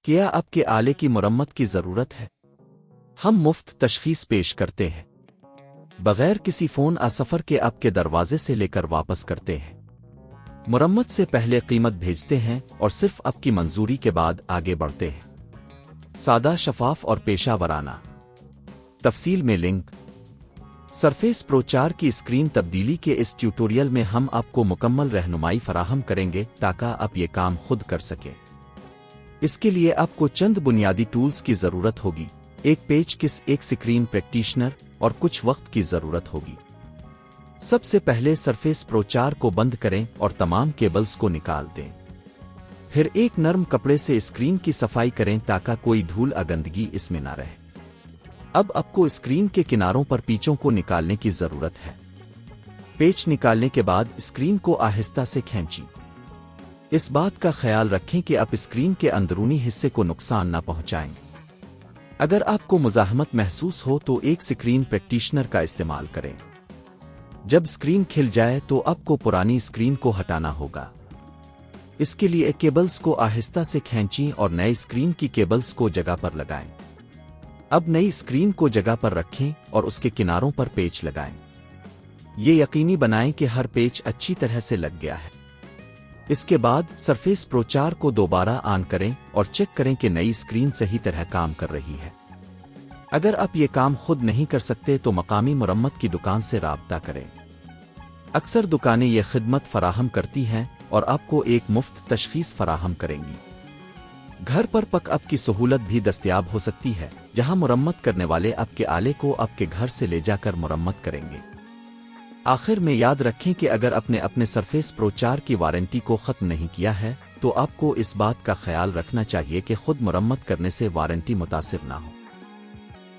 کیا آپ کے آلے کی مرمت کی ضرورت ہے؟ ہم مفت تشخیص پیش کرتے ہیں، بغیر کسی فون سفر کے آپ کے دروازے سے لے کر واپس کرتے ہیں۔ مرمت سے پہلے قیمت بھیجتے ہیں اور صرف آپ کی منظوری کے بعد آگے بڑھتے ہیں۔ سادہ، شفاف اور پیشہ ورانہ۔ تفصیل میں لنک۔ سرفیس پرو 4 کی اسکرین تبدیلی کے اس ٹیوٹوریل میں ہم آپ کو مکمل رہنمائی فراہم کریں گے تاکہ آپ یہ کام خود کر سکیں۔ اس کے لیے آپ کو چند بنیادی ٹولز کی ضرورت ہوگی، ایک پیج کس، ایک اسکرین پریکٹیشنر اور کچھ وقت کی ضرورت ہوگی۔ سب سے پہلے سرفیس پرو 4 کو بند کریں اور تمام کیبلز کو نکال دیں۔ پھر ایک نرم کپڑے سے اسکرین کی صفائی کریں تاکہ کوئی دھول گندگی اس میں نہ رہے۔ اب آپ کو اسکرین کے کناروں پر پیچوں کو نکالنے کی ضرورت ہے۔ پیچ نکالنے کے بعد اسکرین کو آہستہ سے کھینچیں۔ اس بات کا خیال رکھیں کہ آپ اسکرین کے اندرونی حصے کو نقصان نہ پہنچائیں۔ اگر آپ کو مزاحمت محسوس ہو تو ایک اسکرین پریکٹیشنر کا استعمال کریں۔ جب اسکرین کھل جائے تو آپ کو پرانی اسکرین کو ہٹانا ہوگا۔ اس کے لیے کیبلز کو آہستہ سے کھینچیں اور نئے اسکرین کی کیبلز کو جگہ پر لگائیں۔ اب نئی اسکرین کو جگہ پر رکھیں اور اس کے کناروں پر پیچ لگائیں۔ یہ یقینی بنائیں کہ ہر پیچ اچھی طرح سے لگ گیا ہے۔ اس کے بعد سرفیس پرو 4 کو دوبارہ آن کریں اور چیک کریں کہ نئی اسکرین صحیح طرح کام کر رہی ہے۔ اگر آپ یہ کام خود نہیں کر سکتے تو مقامی مرمت کی دکان سے رابطہ کریں۔ اکثر دکانیں یہ خدمت فراہم کرتی ہیں اور آپ کو ایک مفت تشخیص فراہم کریں گی۔ گھر پر پک اپ کی سہولت بھی دستیاب ہو سکتی ہے، جہاں مرمت کرنے والے آپ کے آلے کو آپ کے گھر سے لے جا کر مرمت کریں گے۔ آخر میں یاد رکھیں کہ اگر آپ نے اپنے سرفیس پرو 4 کی وارنٹی کو ختم نہیں کیا ہے تو آپ کو اس بات کا خیال رکھنا چاہیے کہ خود مرمت کرنے سے وارنٹی متاثر نہ ہو۔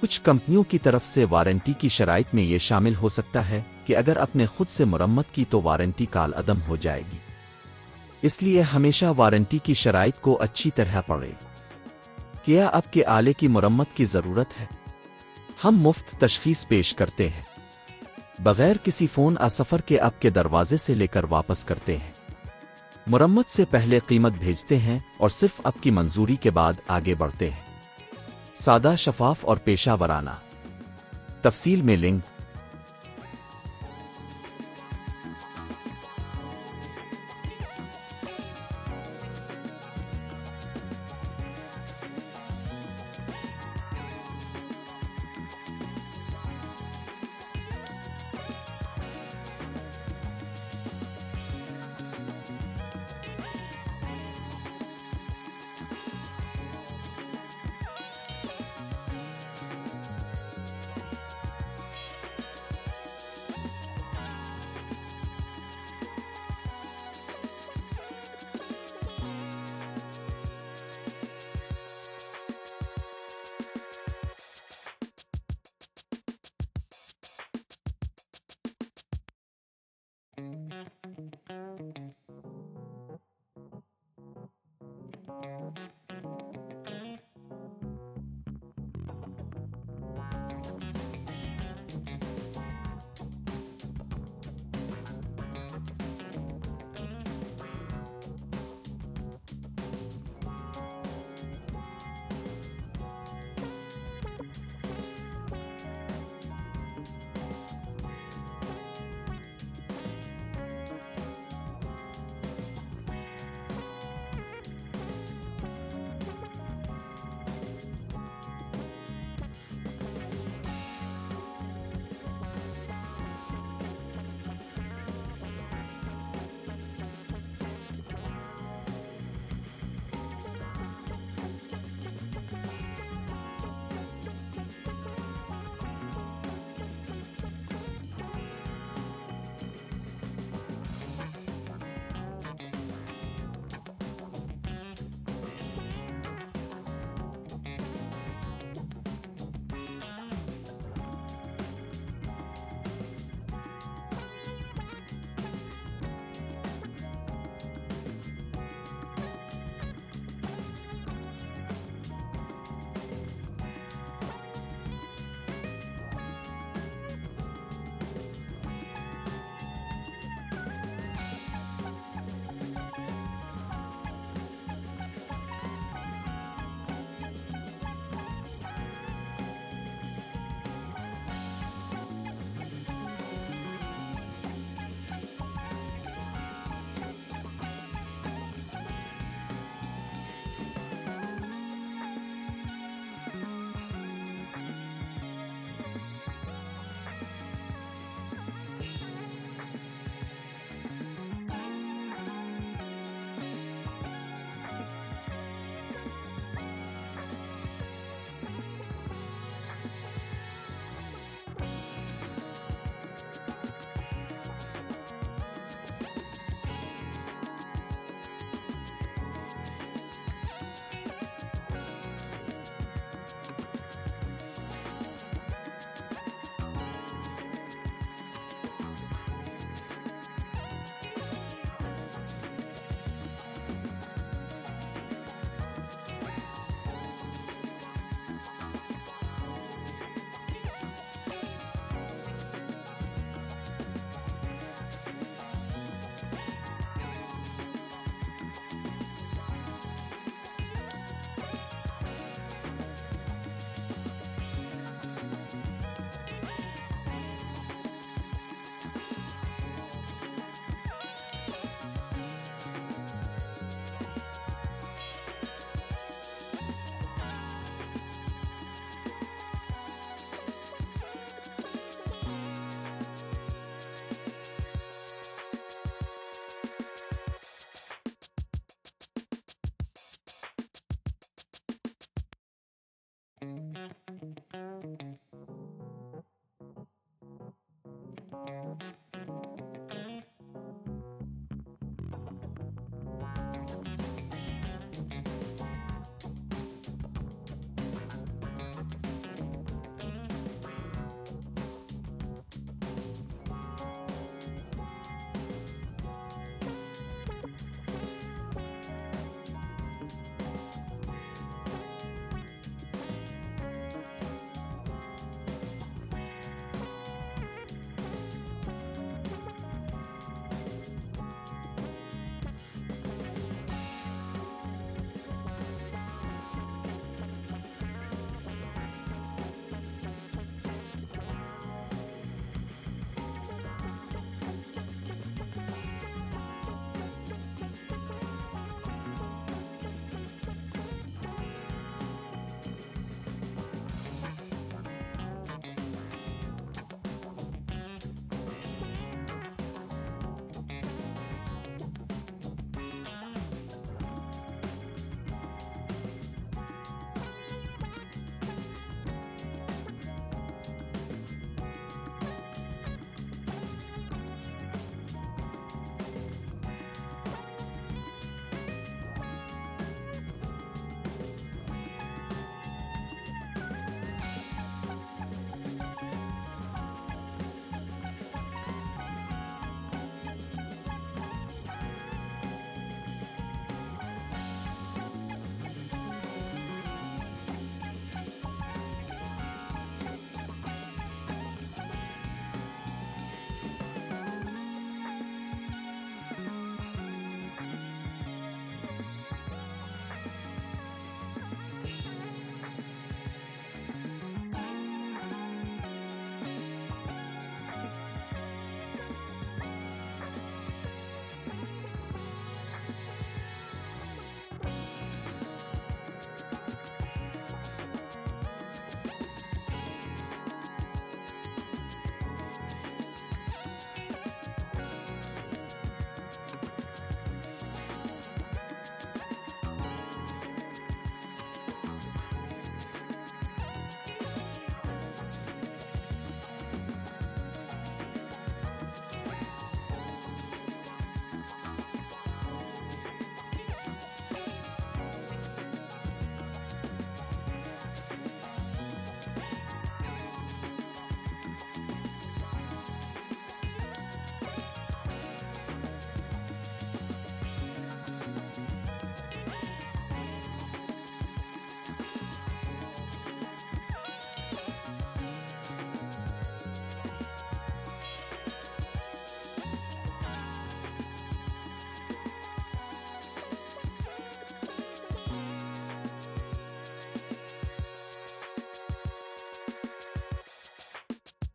کچھ کمپنیوں کی طرف سے وارنٹی کی شرائط میں یہ شامل ہو سکتا ہے کہ اگر آپ نے خود سے مرمت کی تو وارنٹی کالعدم ہو جائے گی۔ اس لیے ہمیشہ وارنٹی کی شرائط کو اچھی طرح پڑھیں۔ کیا آپ کے آلے کی مرمت کی ضرورت ہے؟ ہم مفت تشخیص پیش کرتے ہیں، بغیر کسی فون سفر کے آپ کے دروازے سے لے کر واپس کرتے ہیں۔ مرمت سے پہلے قیمت بھیجتے ہیں اور صرف آپ کی منظوری کے بعد آگے بڑھتے ہیں۔ سادہ، شفاف اور پیشہ ورانہ۔ تفصیل میں لنک۔